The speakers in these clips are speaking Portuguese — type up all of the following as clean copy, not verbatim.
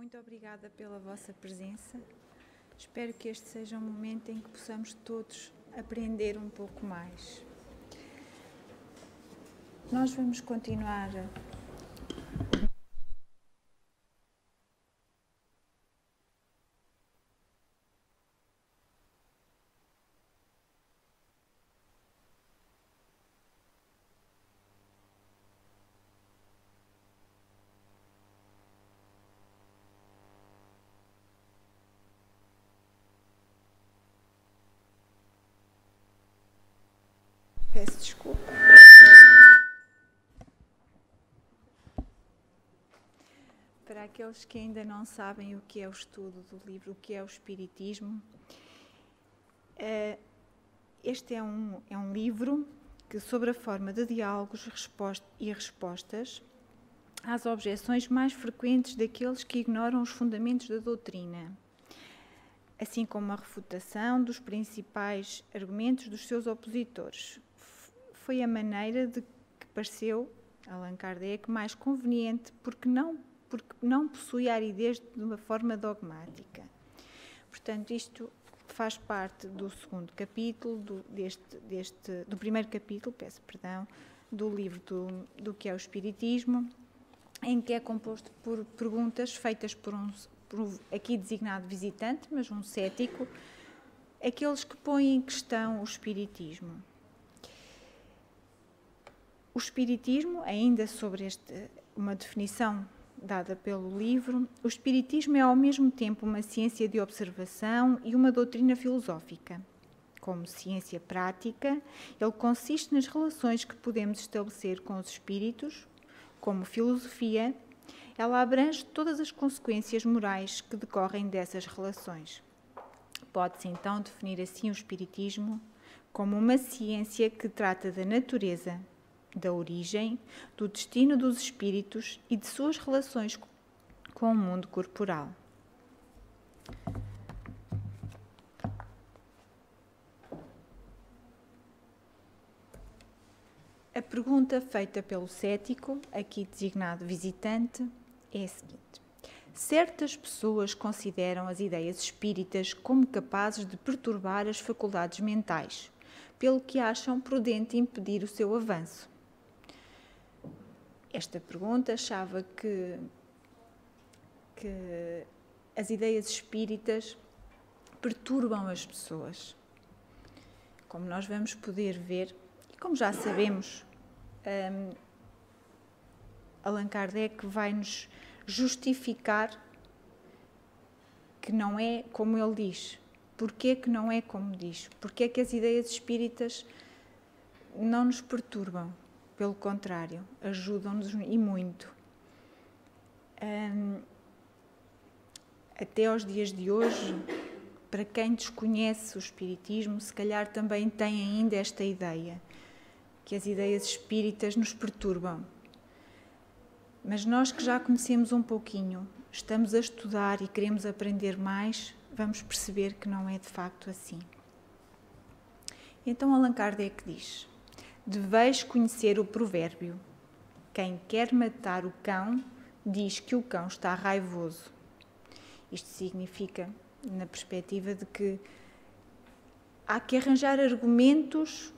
Muito obrigada pela vossa presença. Espero que este seja um momento em que possamos todos aprender um pouco mais. Nós vamos continuar Peço desculpa. Para aqueles que ainda não sabem o que é o estudo do livro, o que é o Espiritismo, este é um livro que, sobre a forma de diálogos e respostas às objeções mais frequentes daqueles que ignoram os fundamentos da doutrina, assim como a refutação dos principais argumentos dos seus opositores. Foi a maneira de que pareceu Allan Kardec mais conveniente, porque não possui aridez de uma forma dogmática. Portanto, isto faz parte do segundo capítulo, do primeiro capítulo, do livro do que é o Espiritismo, em que é composto por perguntas feitas por aqui designado visitante, mas um cético, aqueles que põem em questão o Espiritismo. O Espiritismo, ainda sobre uma definição dada pelo livro, o Espiritismo é ao mesmo tempo uma ciência de observação e uma doutrina filosófica. Como ciência prática, ele consiste nas relações que podemos estabelecer com os espíritos. Como filosofia, ela abrange todas as consequências morais que decorrem dessas relações. Pode-se então definir assim o Espiritismo como uma ciência que trata da natureza, da origem, do destino dos espíritos e de suas relações com o mundo corporal. A pergunta feita pelo cético, aqui designado visitante, é a seguinte: certas pessoas consideram as ideias espíritas como capazes de perturbar as faculdades mentais, pelo que acham prudente impedir o seu avanço. Esta pergunta achava que as ideias espíritas perturbam as pessoas. Como nós vamos poder ver, e como já sabemos, Allan Kardec vai-nos justificar que não é como ele diz. Porquê que não é como diz? Porquê que as ideias espíritas não nos perturbam? Pelo contrário, ajudam-nos e muito. Até aos dias de hoje, para quem desconhece o Espiritismo, se calhar também tem ainda esta ideia, que as ideias espíritas nos perturbam. Mas nós que já conhecemos um pouquinho, estamos a estudar e queremos aprender mais, vamos perceber que não é de facto assim. Então Allan Kardec diz: deveis conhecer o provérbio: quem quer matar o cão, diz que o cão está raivoso. Isto significa, na perspectiva de que há que arranjar argumentos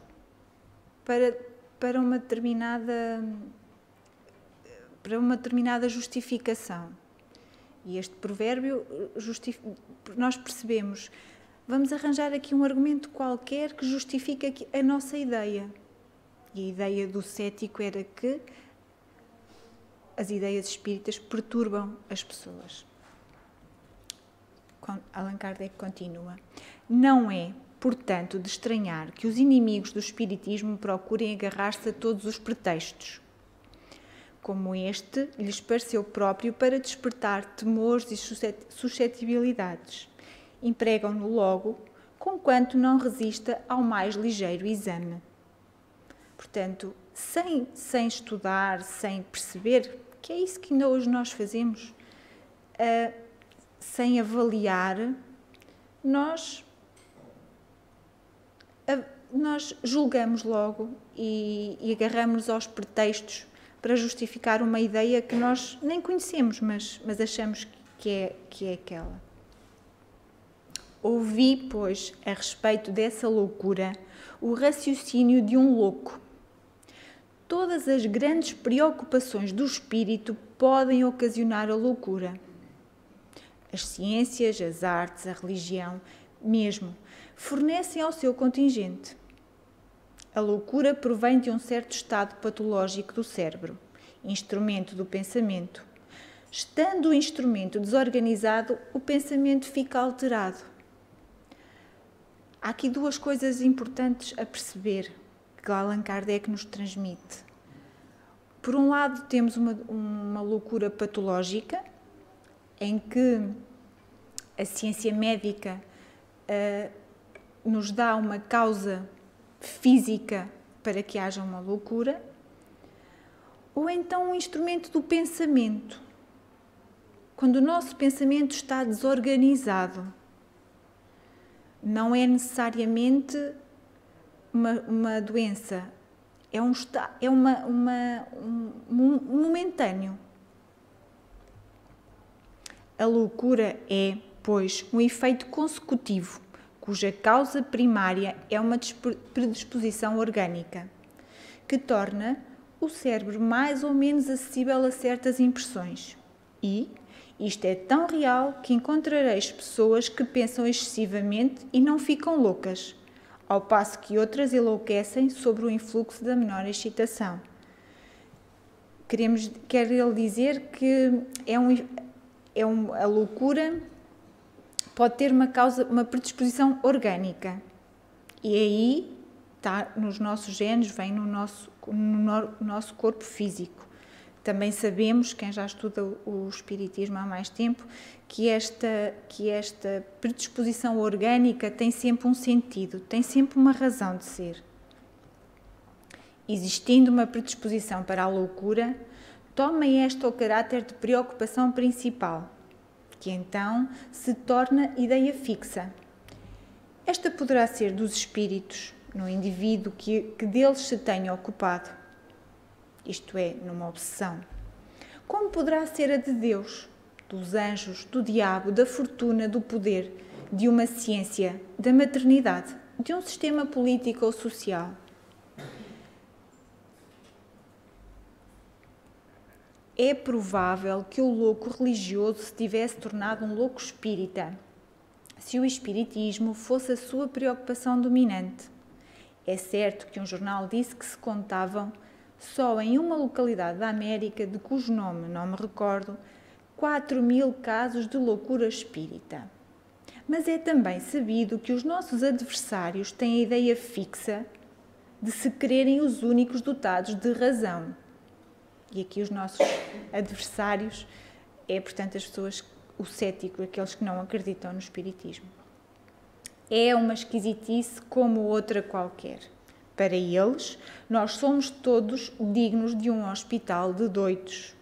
para uma determinada justificação. E este provérbio, nós percebemos, vamos arranjar aqui um argumento qualquer que justifique a nossa ideia. E a ideia do cético era que as ideias espíritas perturbam as pessoas. Allan Kardec continua: não é, portanto, de estranhar que os inimigos do Espiritismo procurem agarrar-se a todos os pretextos, como este lhes pareceu próprio, para despertar temores e suscetibilidades. Empregam-no logo, conquanto não resista ao mais ligeiro exame. Portanto, sem estudar, sem perceber, que é isso que ainda hoje nós fazemos, sem avaliar, nós julgamos logo e agarramos aos pretextos para justificar uma ideia que nós nem conhecemos, mas achamos que é aquela. Ouvi, pois, a respeito dessa loucura, o raciocínio de um louco. Todas as grandes preocupações do espírito podem ocasionar a loucura. As ciências, as artes, a religião, mesmo, fornecem ao seu contingente. A loucura provém de um certo estado patológico do cérebro, instrumento do pensamento. Estando o instrumento desorganizado, o pensamento fica alterado. Há aqui duas coisas importantes a perceber que Allan Kardec nos transmite. Por um lado, temos uma loucura patológica, em que a ciência médica nos dá uma causa física para que haja uma loucura, ou então um instrumento do pensamento. Quando o nosso pensamento está desorganizado, não é necessariamente uma doença, é um momentâneo. A loucura é, pois, um efeito consecutivo, cuja causa primária é uma predisposição orgânica, que torna o cérebro mais ou menos acessível a certas impressões. E isto é tão real que encontrareis pessoas que pensam excessivamente e não ficam loucas, ao passo que outras enlouquecem sobre o influxo da menor excitação. Quer ele dizer que a loucura pode ter uma predisposição orgânica. E aí está nos nossos genes, vem no nosso corpo físico. Também sabemos, quem já estuda o espiritismo há mais tempo, que esta predisposição orgânica tem sempre um sentido, tem sempre uma razão de ser. Existindo uma predisposição para a loucura, toma esta o caráter de preocupação principal, que então se torna ideia fixa. Esta poderá ser dos espíritos, no indivíduo que deles se tenha ocupado, isto é, numa obsessão. Como poderá ser a de Deus, dos anjos, do diabo, da fortuna, do poder, de uma ciência, da maternidade, de um sistema político ou social? É provável que o louco religioso se tivesse tornado um louco espírita, se o espiritismo fosse a sua preocupação dominante. É certo que um jornal disse que se contavam, só em uma localidade da América, de cujo nome não me recordo, 4.000 casos de loucura espírita. Mas é também sabido que os nossos adversários têm a ideia fixa de se crerem os únicos dotados de razão. E aqui os nossos adversários portanto, as pessoas, o cético, aqueles que não acreditam no espiritismo. É uma esquisitice como outra qualquer. Para eles, nós somos todos dignos de um hospital de doidos.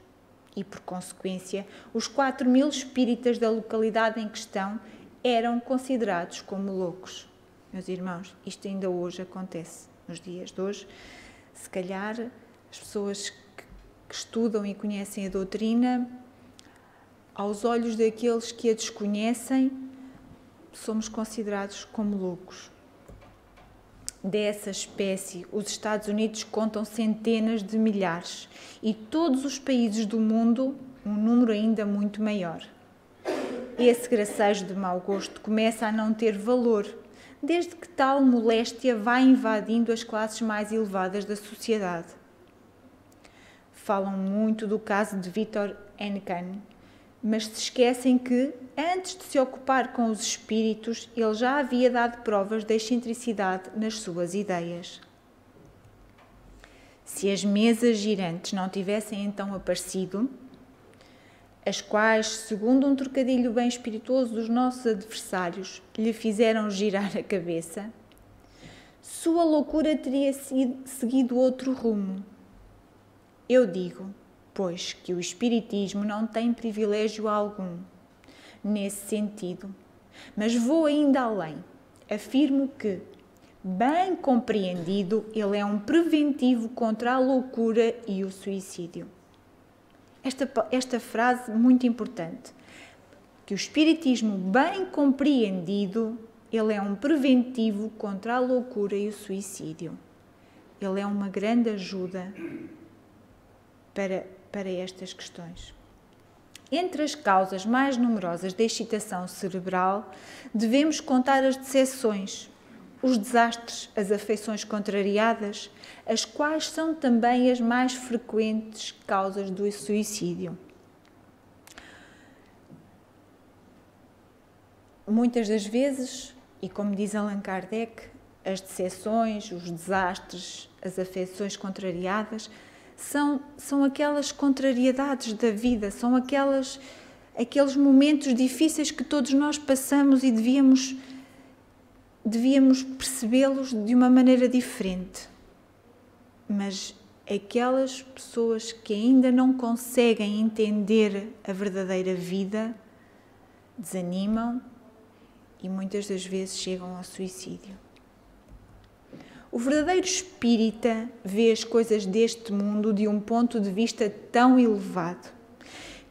E, por consequência, os 4.000 espíritas da localidade em questão eram considerados como loucos. Meus irmãos, isto ainda hoje acontece, nos dias de hoje. Se calhar, as pessoas que estudam e conhecem a doutrina, aos olhos daqueles que a desconhecem, somos considerados como loucos. Dessa espécie, os Estados Unidos contam centenas de milhares e todos os países do mundo, um número ainda muito maior. Esse gracejo de mau gosto começa a não ter valor, desde que tal moléstia vai invadindo as classes mais elevadas da sociedade. Falam muito do caso de Victor Hennequin, mas se esquecem que, antes de se ocupar com os espíritos, ele já havia dado provas de excentricidade nas suas ideias. Se as mesas girantes não tivessem então aparecido, as quais, segundo um trocadilho bem espirituoso dos nossos adversários, lhe fizeram girar a cabeça, sua loucura teria seguido outro rumo. Eu digo, pois, que o espiritismo não tem privilégio algum nesse sentido, mas vou ainda além. Afirmo que, bem compreendido, ele é um preventivo contra a loucura e o suicídio. Esta frase muito importante. que o espiritismo bem compreendido, ele é um preventivo contra a loucura e o suicídio. Ele é uma grande ajuda para estas questões. Entre as causas mais numerosas da excitação cerebral, devemos contar as decepções, os desastres, as afeições contrariadas, as quais são também as mais frequentes causas do suicídio. Muitas das vezes, e como diz Allan Kardec, as decepções, os desastres, as afeições contrariadas são aquelas contrariedades da vida, são aqueles momentos difíceis que todos nós passamos e devíamos percebê-los de uma maneira diferente. Mas aquelas pessoas que ainda não conseguem entender a verdadeira vida desanimam e muitas das vezes chegam ao suicídio. O verdadeiro espírita vê as coisas deste mundo de um ponto de vista tão elevado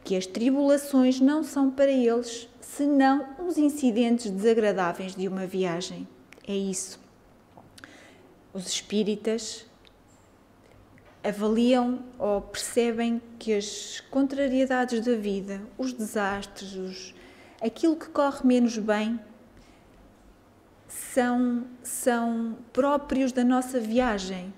que as tribulações não são para eles senão os incidentes desagradáveis de uma viagem. É isso. Os espíritas avaliam ou percebem que as contrariedades da vida, os desastres, aquilo que corre menos bem, são próprios da nossa viagem,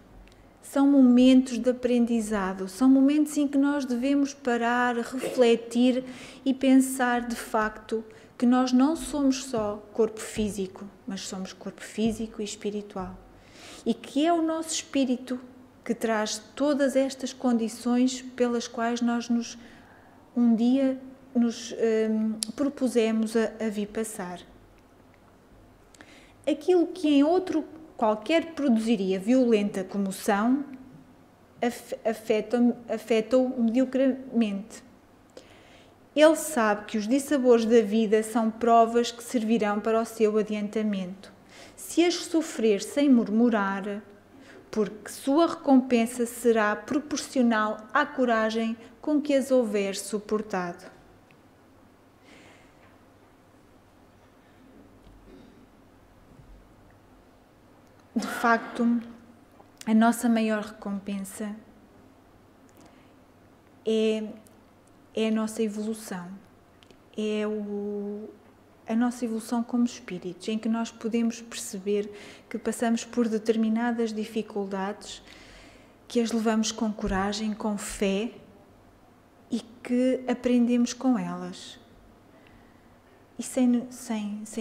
são momentos de aprendizado, são momentos em que nós devemos parar, refletir e pensar de facto que nós não somos só corpo físico, mas somos corpo físico e espiritual. E que é o nosso espírito que traz todas estas condições pelas quais nós um dia nos propusemos a vir passar. Aquilo que em outro qualquer produziria violenta comoção, afeta-o mediocremente. Ele sabe que os dissabores da vida são provas que servirão para o seu adiantamento. Se as sofrer sem murmurar, porque sua recompensa será proporcional à coragem com que as houver suportado. De facto, a nossa maior recompensa é a nossa evolução, é a nossa evolução como espíritos, em que nós podemos perceber que passamos por determinadas dificuldades, que as levamos com coragem, com fé e que aprendemos com elas. E sem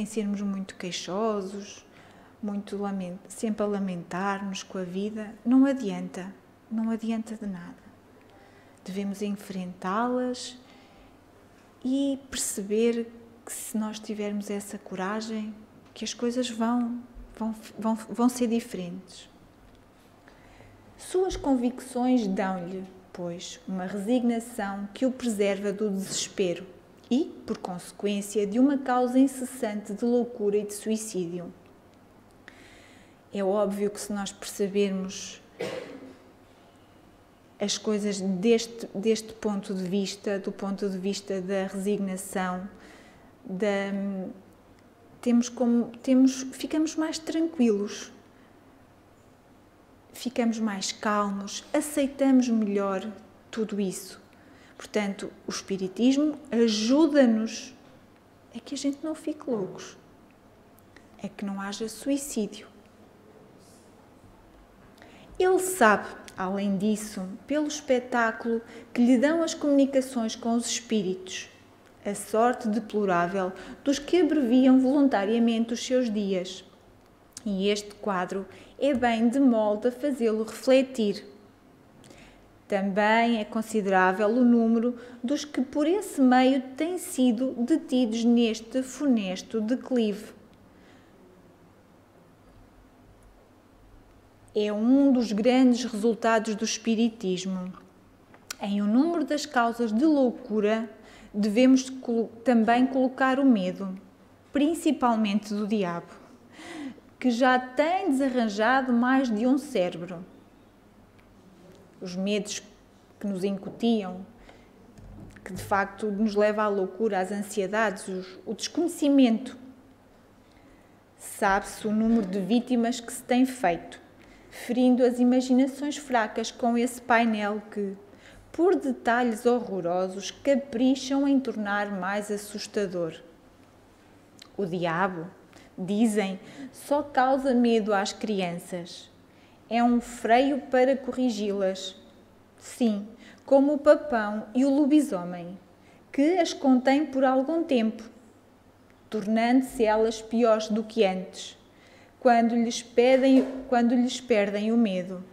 sermos muito queixosos, sempre a lamentar-nos com a vida, não adianta de nada. Devemos enfrentá-las e perceber que se nós tivermos essa coragem, que as coisas vão ser diferentes. Suas convicções dão-lhe, pois, uma resignação que o preserva do desespero e, por consequência, de uma causa incessante de loucura e de suicídio. É óbvio que se nós percebermos as coisas deste ponto de vista, do ponto de vista da resignação, ficamos mais tranquilos, ficamos mais calmos, aceitamos melhor tudo isso. Portanto, o Espiritismo ajuda-nos a que a gente não fique loucos, a que não haja suicídio. Ele sabe, além disso, pelo espetáculo que lhe dão as comunicações com os espíritos, a sorte deplorável dos que abreviam voluntariamente os seus dias. E este quadro é bem de molde a fazê-lo refletir. Também é considerável o número dos que por esse meio têm sido detidos neste funesto declive. É um dos grandes resultados do Espiritismo. Em o número das causas de loucura, devemos também colocar o medo, principalmente do diabo, que já tem desarranjado mais de um cérebro. Os medos que nos incutiam, que de facto nos leva à loucura, às ansiedades, o desconhecimento. Sabe-se o número de vítimas que se tem feito, ferindo as imaginações fracas com esse painel que, por detalhes horrorosos, capricham em tornar mais assustador. O diabo, dizem, só causa medo às crianças. É um freio para corrigi-las. Sim, como o papão e o lobisomem, que as contém por algum tempo, tornando-se elas piores do que antes, quando lhes perdem o medo.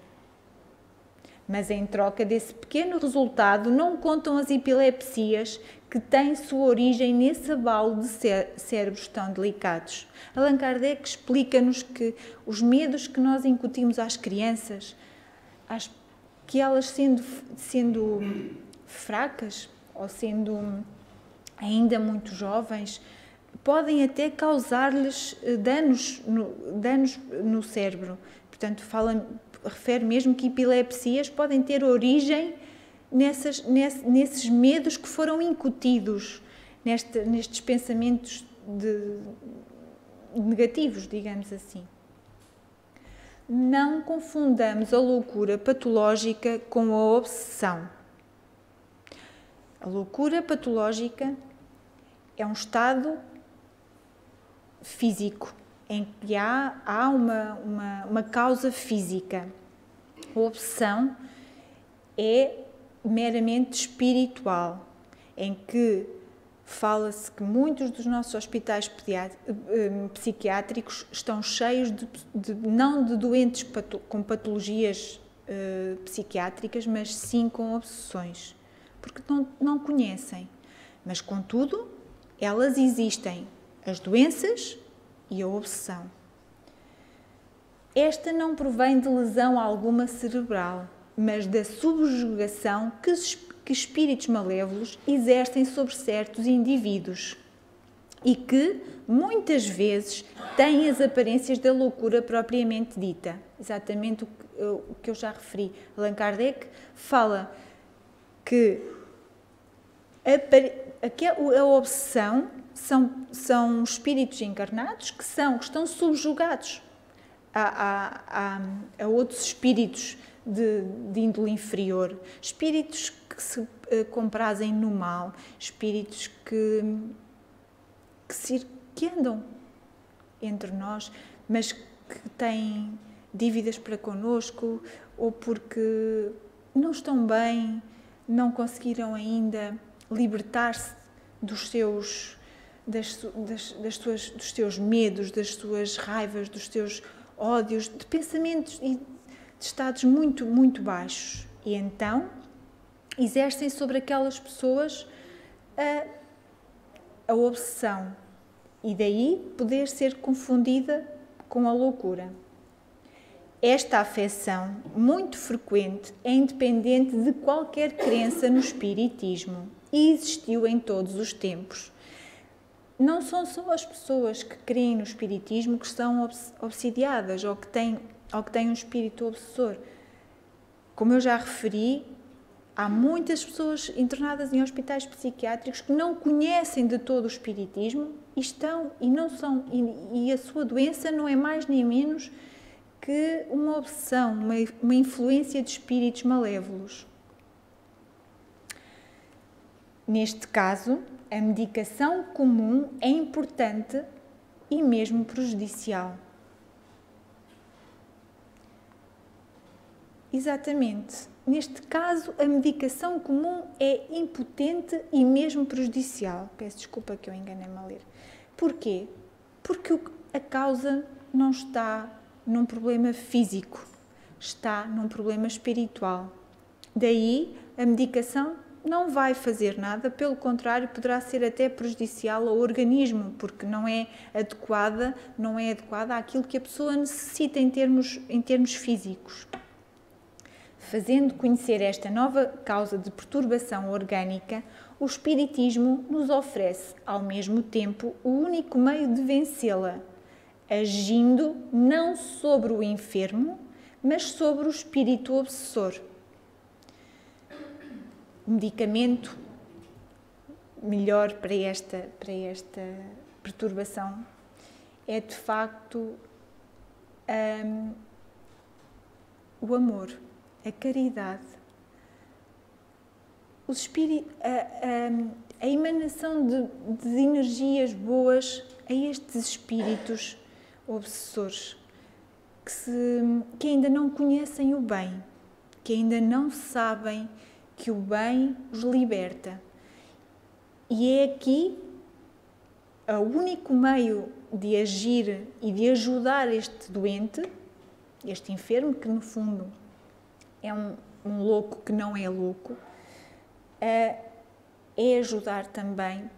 Mas em troca desse pequeno resultado não contam as epilepsias que têm sua origem nesse abalo de cérebros tão delicados. Allan Kardec explica-nos que os medos que nós incutimos às crianças, que elas sendo fracas ou sendo ainda muito jovens, podem até causar-lhes danos no cérebro. Portanto, refere mesmo que epilepsias podem ter origem nesses medos que foram incutidos, nestes pensamentos negativos, digamos assim. Não confundamos a loucura patológica com a obsessão. A loucura patológica é um estado físico, em que há uma causa física. A obsessão é meramente espiritual, em que fala-se que muitos dos nossos hospitais psiquiátricos estão cheios não de doentes com patologias psiquiátricas, mas sim com obsessões, porque não conhecem. Mas, contudo, elas existem, as doenças e a obsessão. Esta não provém de lesão alguma cerebral, mas da subjugação que espíritos malévolos exercem sobre certos indivíduos e que, muitas vezes, têm as aparências da loucura propriamente dita. Exatamente o que eu já referi. Allan Kardec fala que a obsessão são espíritos encarnados que estão subjugados a outros espíritos de índole inferior, espíritos que se comprazem no mal, espíritos que andam entre nós, mas que têm dívidas para connosco, ou porque não estão bem, não conseguiram ainda libertar-se dos seus medos, das suas raivas, dos seus ódios, de pensamentos e de estados muito, muito baixos. E então exercem sobre aquelas pessoas a obsessão, e daí poder ser confundida com a loucura. Esta afecção, muito frequente, é independente de qualquer crença no espiritismo e existiu em todos os tempos. Não são só as pessoas que creem no espiritismo que estão obsidiadas ou que têm um espírito obsessor. Como eu já referi, há muitas pessoas internadas em hospitais psiquiátricos que não conhecem de todo o espiritismo e a sua doença não é mais nem menos que uma obsessão, uma influência de espíritos malévolos. Neste caso, a medicação comum é importante e mesmo prejudicial. Exatamente. Neste caso, a medicação comum é impotente e mesmo prejudicial. Peço desculpa que eu enganei-me a ler. Porquê? Porque a causa não está num problema físico, está num problema espiritual. Daí, a medicação não vai fazer nada, pelo contrário, poderá ser até prejudicial ao organismo, porque não é adequada àquilo que a pessoa necessita em termos físicos. Fazendo conhecer esta nova causa de perturbação orgânica, o Espiritismo nos oferece, ao mesmo tempo, o único meio de vencê-la, agindo não sobre o enfermo, mas sobre o espírito obsessor. O medicamento melhor para esta perturbação é de facto o amor, a caridade, a emanação de energias boas a estes espíritos obsessores que ainda não conhecem o bem, que ainda não sabem que o bem os liberta. E é aqui o único meio de agir e de ajudar este doente, este enfermo, que no fundo é um louco que não é louco, é ajudar também,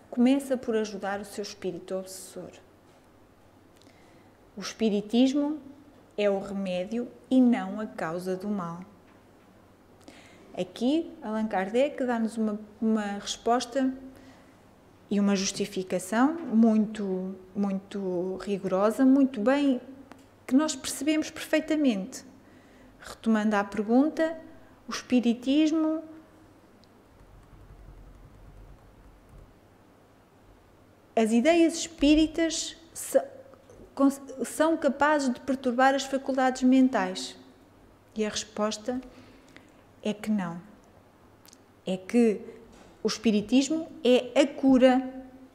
começa por ajudar o seu espírito obsessor. O espiritismo é o remédio e não a causa do mal. Aqui, Allan Kardec dá-nos uma resposta e uma justificação muito, muito rigorosa, muito bem, que nós percebemos perfeitamente. Retomando a pergunta, o espiritismo as ideias espíritas são capazes de perturbar as faculdades mentais? E a resposta é que não. É que o espiritismo é a cura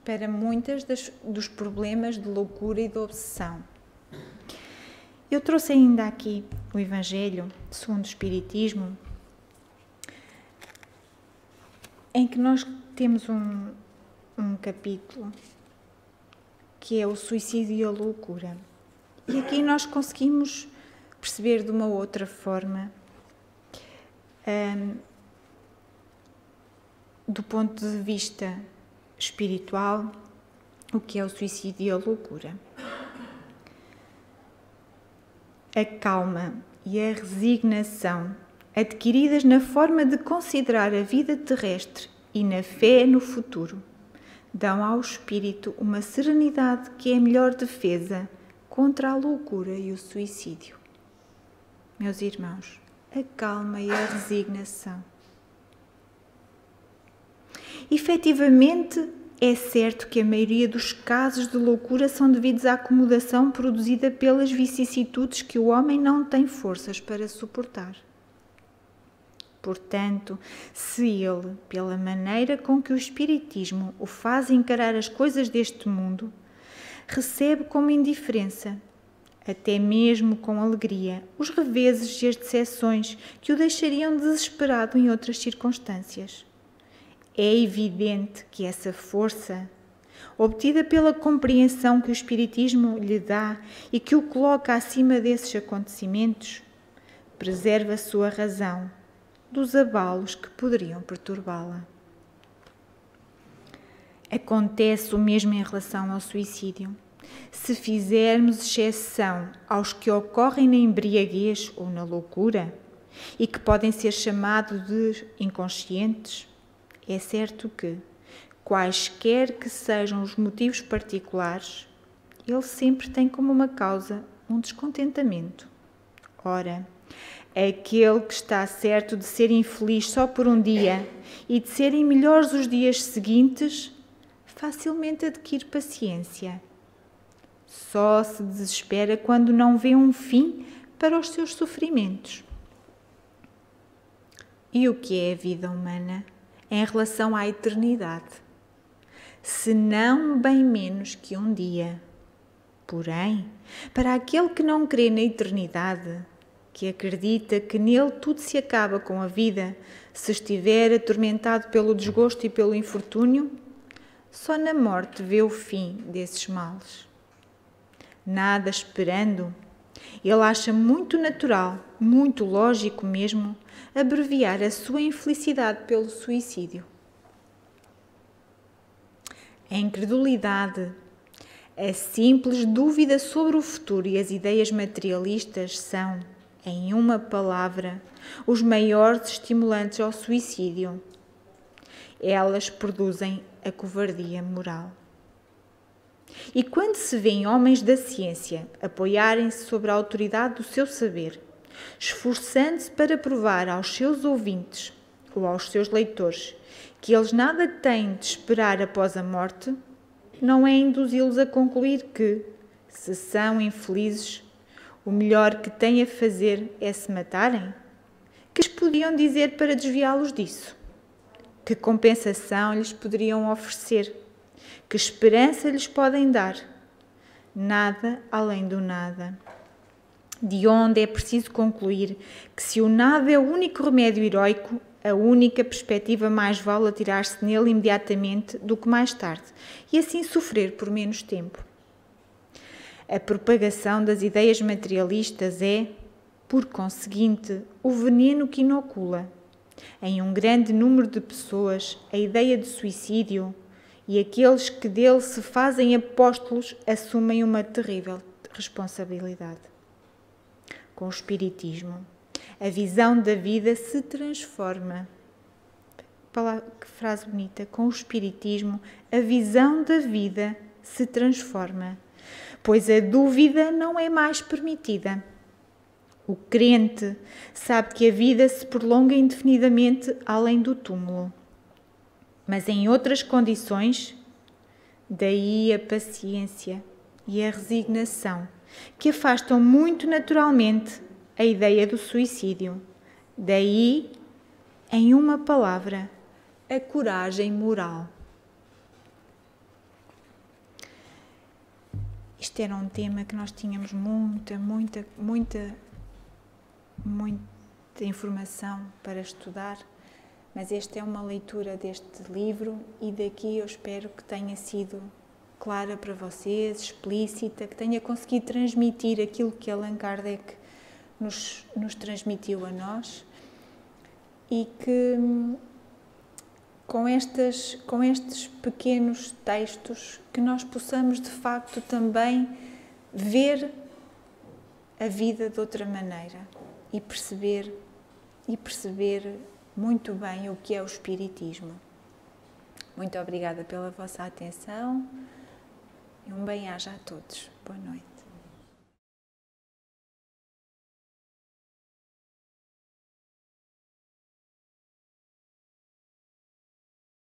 para muitos dos problemas de loucura e de obsessão. Eu trouxe ainda aqui o Evangelho segundo o Espiritismo, em que nós temos um capítulo que é o suicídio e a loucura. E aqui nós conseguimos perceber de uma outra forma, do ponto de vista espiritual, o que é o suicídio e a loucura. A calma e a resignação adquiridas na forma de considerar a vida terrestre e na fé no futuro dão ao espírito uma serenidade que é a melhor defesa contra a loucura e o suicídio. Meus irmãos, a calma e a resignação. Efetivamente, é certo que a maioria dos casos de loucura são devidos à acomodação produzida pelas vicissitudes que o homem não tem forças para suportar. Portanto, se ele, pela maneira com que o Espiritismo o faz encarar as coisas deste mundo, recebe com indiferença, até mesmo com alegria, os reveses e as decepções que o deixariam desesperado em outras circunstâncias, é evidente que essa força, obtida pela compreensão que o Espiritismo lhe dá e que o coloca acima desses acontecimentos, preserva a sua razão dos abalos que poderiam perturbá-la. Acontece o mesmo em relação ao suicídio. Se fizermos exceção aos que ocorrem na embriaguez ou na loucura e que podem ser chamados de inconscientes, é certo que, quaisquer que sejam os motivos particulares, ele sempre tem como uma causa um descontentamento. Ora, aquele que está certo de ser infeliz só por um dia e de serem melhores os dias seguintes, facilmente adquire paciência. Só se desespera quando não vê um fim para os seus sofrimentos. E o que é a vida humana em relação à eternidade? Se não bem menos que um dia. Porém, para aquele que não crê na eternidade, que acredita que nele tudo se acaba com a vida, se estiver atormentado pelo desgosto e pelo infortúnio, só na morte vê o fim desses males. Nada esperando, ele acha muito natural, muito lógico mesmo, abreviar a sua infelicidade pelo suicídio. A incredulidade, a simples dúvida sobre o futuro e as ideias materialistas são, em uma palavra, os maiores estimulantes ao suicídio. Elas produzem a covardia moral. E quando se vêem homens da ciência apoiarem-se sobre a autoridade do seu saber, esforçando-se para provar aos seus ouvintes ou aos seus leitores que eles nada têm de esperar após a morte, não é induzi-los a concluir que, se são infelizes, o melhor que têm a fazer é se matarem? Que lhes podiam dizer para desviá-los disso? Que compensação lhes poderiam oferecer? Que esperança lhes podem dar? Nada além do nada. De onde é preciso concluir que, se o nada é o único remédio heroico, a única perspectiva mais vale atirar-se nele imediatamente do que mais tarde, e assim sofrer por menos tempo. A propagação das ideias materialistas é, por conseguinte, o veneno que inocula, em um grande número de pessoas, a ideia de suicídio, e aqueles que dele se fazem apóstolos assumem uma terrível responsabilidade. Com o Espiritismo, a visão da vida se transforma. Que frase bonita! Com o Espiritismo, a visão da vida se transforma, pois a dúvida não é mais permitida. O crente sabe que a vida se prolonga indefinidamente além do túmulo, mas em outras condições. Daí a paciência e a resignação, que afastam muito naturalmente a ideia do suicídio. Daí, em uma palavra, a coragem moral. Isto era um tema que nós tínhamos muita informação para estudar, mas esta é uma leitura deste livro e daqui eu espero que tenha sido clara para vocês, explícita, que tenha conseguido transmitir aquilo que Allan Kardec nos transmitiu a nós e que com estes pequenos textos que nós possamos de facto também ver a vida de outra maneira e perceber muito bem o que é o Espiritismo. Muito obrigada pela vossa atenção e um bem-aja a todos. Boa noite.